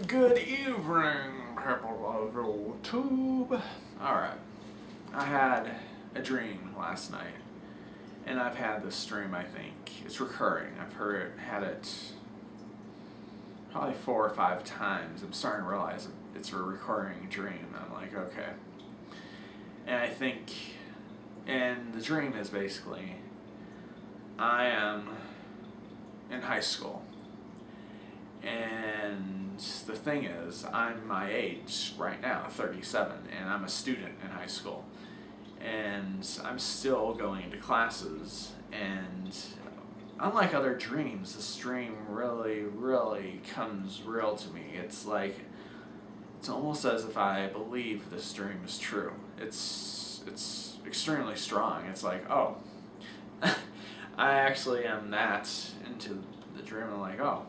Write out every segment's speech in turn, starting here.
Good evening, people of YouTube. Alright, I had a dream last night, and I've had this dream, I think. It's recurring. Had it probably 4 or 5 times. I'm starting to realize it's a recurring dream. I'm like, okay. And the dream is basically, I am in high school. And the thing is, I'm my age right now, 37, and I'm a student in high school. And I'm still going to classes, and unlike other dreams, this dream really, really comes real to me. It's almost as if I believe this dream is true. It's extremely strong. It's like, oh, I actually am that into the dream. I'm like, oh,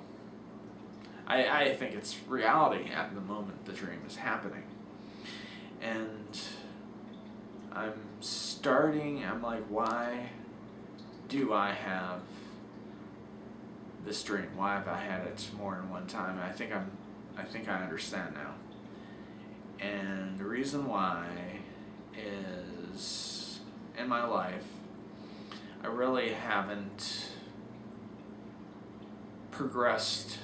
I think it's reality at the moment the dream is happening. And I'm like, why do I have this dream? Why have I had it more than one time? And I think I understand now. And the reason why is, in my life, I really haven't progressed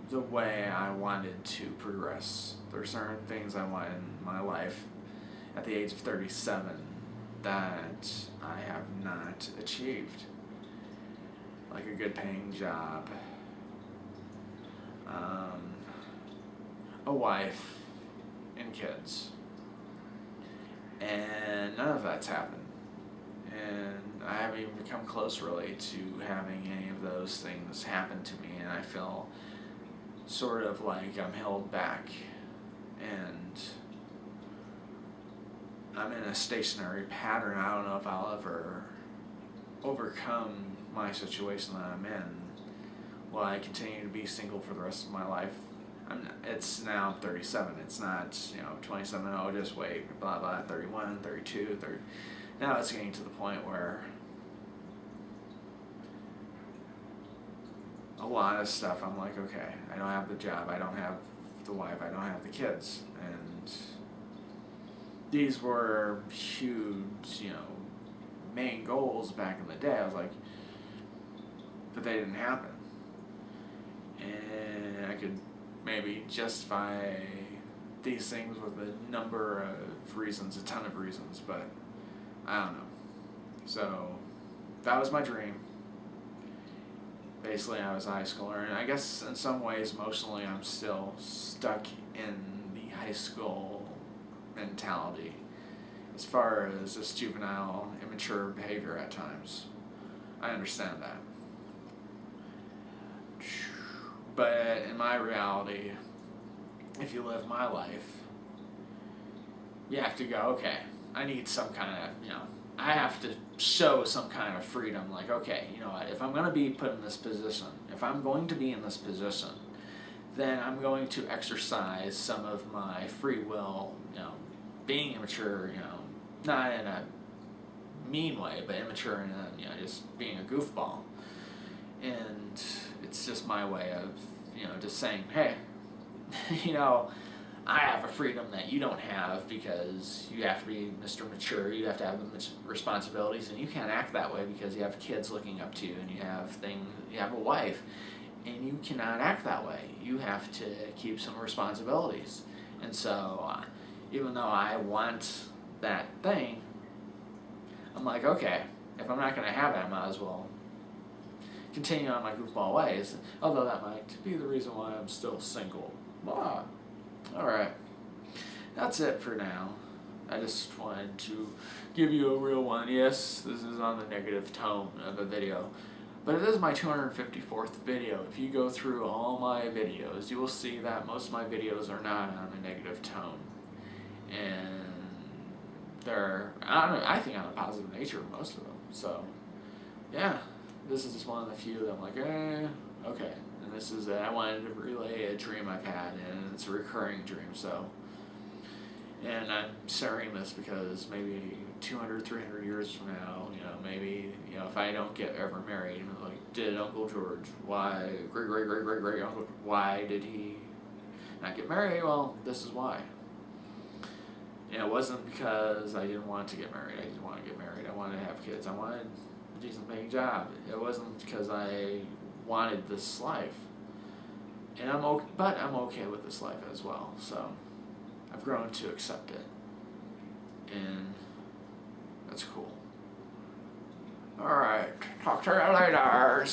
the way I wanted to progress. There are certain things I want in my life at the age of 37 that I have not achieved. Like a good paying job, a wife, and kids. And none of that's happened. And I haven't even come close really to having any of those things happen to me, and I feel sort of like I'm held back, and I'm in a stationary pattern. I don't know if I'll ever overcome my situation that I'm in. Will I continue to be single for the rest of my life? It's now 37. It's not, 27, oh, just wait, blah, blah, 31, 32, 30. Now it's getting to the point where a lot of stuff, I'm like, okay, I don't have the job, I don't have the wife, I don't have the kids. And these were huge, main goals back in the day. I was like, but they didn't happen. And I could maybe justify these things with a number of reasons, a ton of reasons, but I don't know. So that was my dream. Basically, I was a high schooler, and I guess in some ways, emotionally, I'm still stuck in the high school mentality as far as this juvenile, immature behavior at times. I understand that. But in my reality, if you live my life, you have to go, okay, I need some kind of, I have to show some kind of freedom. Like, okay, you know what, if I'm going to be put in this position, if I'm going to be in this position, then I'm going to exercise some of my free will, being immature, not in a mean way, but immature in just being a goofball. And it's just my way of, just saying, hey, I have a freedom that you don't have because you have to be Mr. Mature, you have to have the responsibilities, and you can't act that way because you have kids looking up to you, and you have a wife, and you cannot act that way. You have to keep some responsibilities. And so, even though I want that thing, I'm like, okay, if I'm not going to have it, I might as well continue on my goofball ways, although that might be the reason why I'm still single. Blah. Alright, that's it for now. I just wanted to give you a real one. Yes, this is on the negative tone of a video, but it is my 254th video. If you go through all my videos, you will see that most of my videos are not on a negative tone. And they're, I think, on a positive nature, most of them. So, yeah, this is just one of the few that I'm like, okay. And this is, I wanted to relay a dream I've had, and it's a recurring dream, so. And I'm sharing this because maybe 200, 300 years from now, maybe, if I don't get ever married, like, did Uncle George, why, great uncle, why did he not get married, well, this is why. And it wasn't because I didn't want to get married. I didn't want to get married. I wanted to have kids. I wanted a decent paying job. It wasn't because I wanted this life. And but I'm okay with this life as well. So I've grown to accept it. And that's cool. Alright, talk to you later.